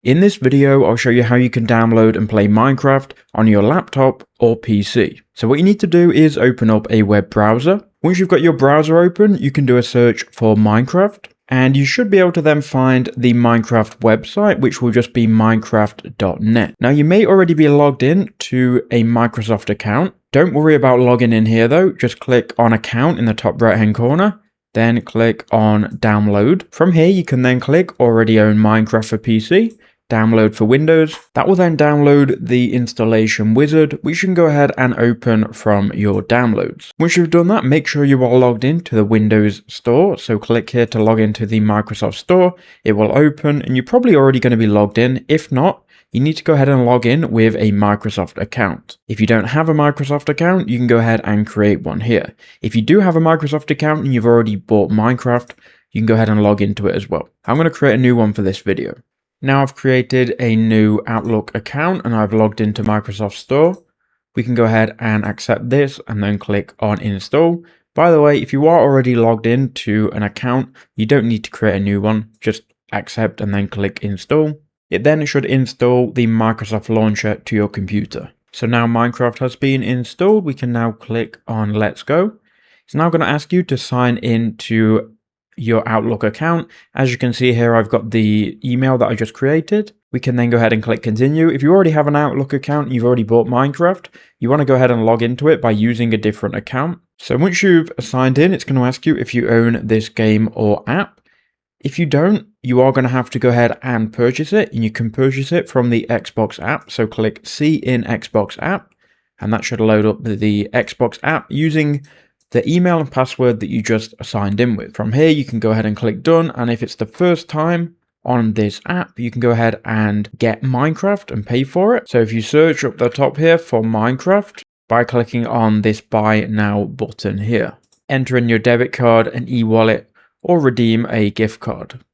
In this video, I'll show you how you can download and play Minecraft on your laptop or PC. So what you need to do is open up a web browser. Once you've got your browser open, you can do a search for Minecraft, and you should be able to then find the Minecraft website, which will just be minecraft.net. Now, you may already be logged in to a Microsoft account. Don't worry about logging in here though. Just click on account in the top right hand corner. Then click on download. From here, you can then click already own Minecraft for PC. Download for Windows. That will then download the installation wizard, which you can go ahead and open from your downloads. Once you've done that, make sure you are logged into the Windows Store. So click here to log into the Microsoft Store. It will open and you're probably already going to be logged in. If not, you need to go ahead and log in with a Microsoft account. If you don't have a Microsoft account, you can go ahead and create one here. If you do have a Microsoft account and you've already bought Minecraft, you can go ahead and log into it as well. I'm going to create a new one for this video. Now I've created a new Outlook account and I've logged into Microsoft Store. We can go ahead and accept this and then click on install. By the way, if you are already logged into an account, you don't need to create a new one. Just accept and then click install. It then should install the Microsoft launcher to your computer. So now Minecraft has been installed. We can now click on let's go. It's now going to ask you to sign in to your Outlook account. As you can see here, I've got the email that I just created. We can then go ahead and click continue. If you already have an Outlook account and you've already bought Minecraft, you want to go ahead and log into it by using a different account. So once you've signed in, it's going to ask you if you own this game or app. If you don't, you are going to have to go ahead and purchase it, and you can purchase it from the Xbox app. So click See in Xbox app, and that should load up the Xbox app using the email and password that you just signed in with. From here, you can go ahead and click done. And if it's the first time on this app, you can go ahead and get Minecraft and pay for it. So if you search up the top here for Minecraft by clicking on this buy now button here, enter in your debit card, an e-wallet, or redeem a gift card.